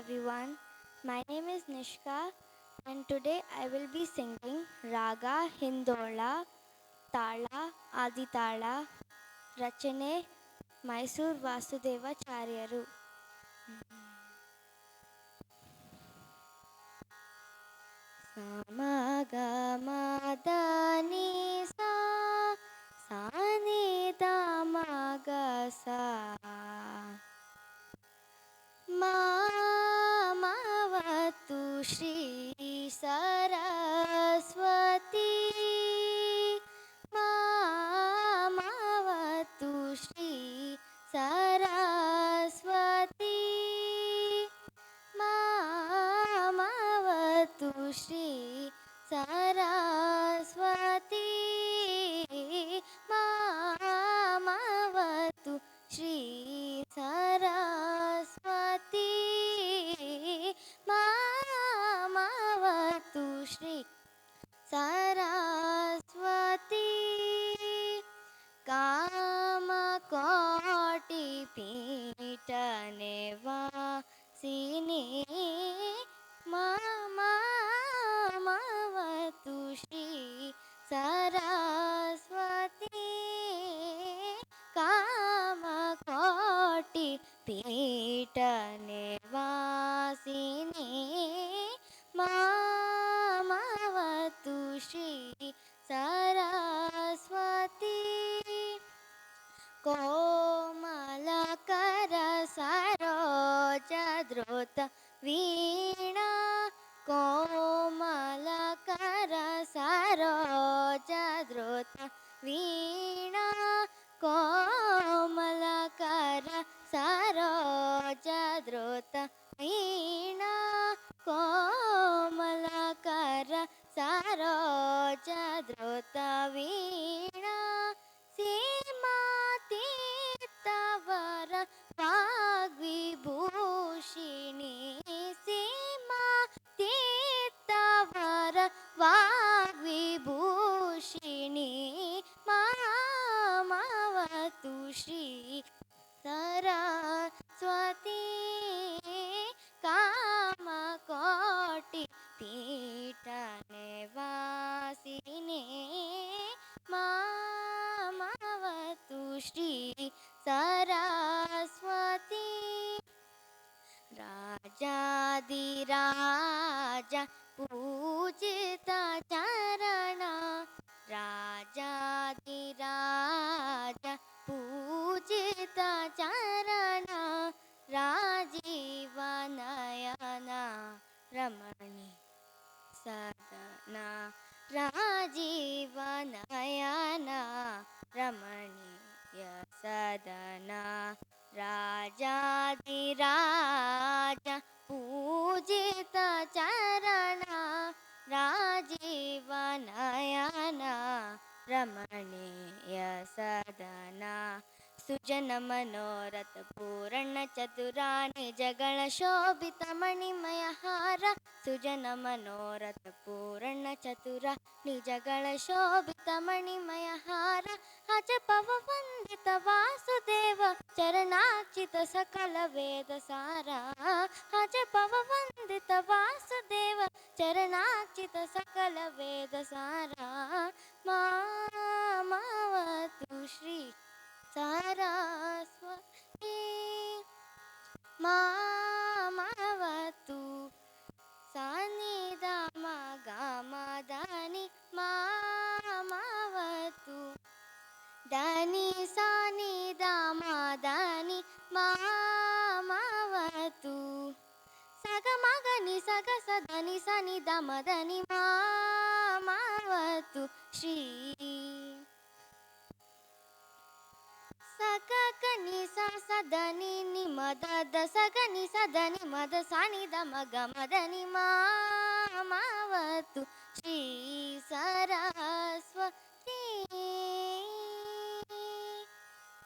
everyone. My name is Nishka and today I will be singing Raga Hindola Tala Aditala Rachane Mysore Vasudevacharyaru. Samagamādani sa Sanidamagasa Mamavatu Shri Saraswati Mamavatu Shri Saraswati Mamavatu Shri Saraswati Mamavatu Shri Saraswati Mamavatu Shri Saraswati Kamakoti Pitane Vasini Mamavatu Shri Saraswati Kamakoti Pitane Vasini Mamavatu Shri Saraswati Komalakara Saroja Druta Veena Komalakara Saroja Druta Veena Komalakara Saroja Druta Veena Komalakara Saroja Druta Veena Seematitavara Vagvibhushini Seematitavara Vagvibhushini Mamavatu Shri Saraswati Kamakoti Pitane Vasini Mamavatu Shri Saraswati Rajadiraja Pujita Charana Rajadiraja Pujita Charana Rajivanayana Ramani Sadana Rajivanayana Ramaniya Sadana Rajadiraja Pujita Charana Rajivanayana Ramaniya Sadana Sujana ಮನೋರಥ ಪೂರಣ ಚತುರಾನಿ ಜಗಳ ಶೋಭಿತ ಮಣಿಮಯ ಹಾರ ಸುಜನ ಮನೋರಥ ಪೂರಣ ಚತುರ ನಿಜಗಳ ಶೋಭಿತ ಮಣಿಮಯ ಹಾರ ಅಜಪವ ವಂದಿತ ವಾಸುದೇವ ಚರಣಾಚಿತ ಸಕಲ ವೇದ ಸಾರ ಅಜಪವ ವಂದಿತ ವಾಸುದೇವ ಚರಣಾಚಿತ ಸಕಲ ವೇದ ಸಾರ ಮಾಮವತು Shri Saraswati Mamavatu Sanidamagamādani Mamavatu Dani Sanidamaādani Mamavatu Sagamagani Sagasani Sanidamadani Mamavatu Shri Sakakani Sasadani Nimadada Sagani Sadani Madasani Damagamadani Mamavatu Shri Saraswati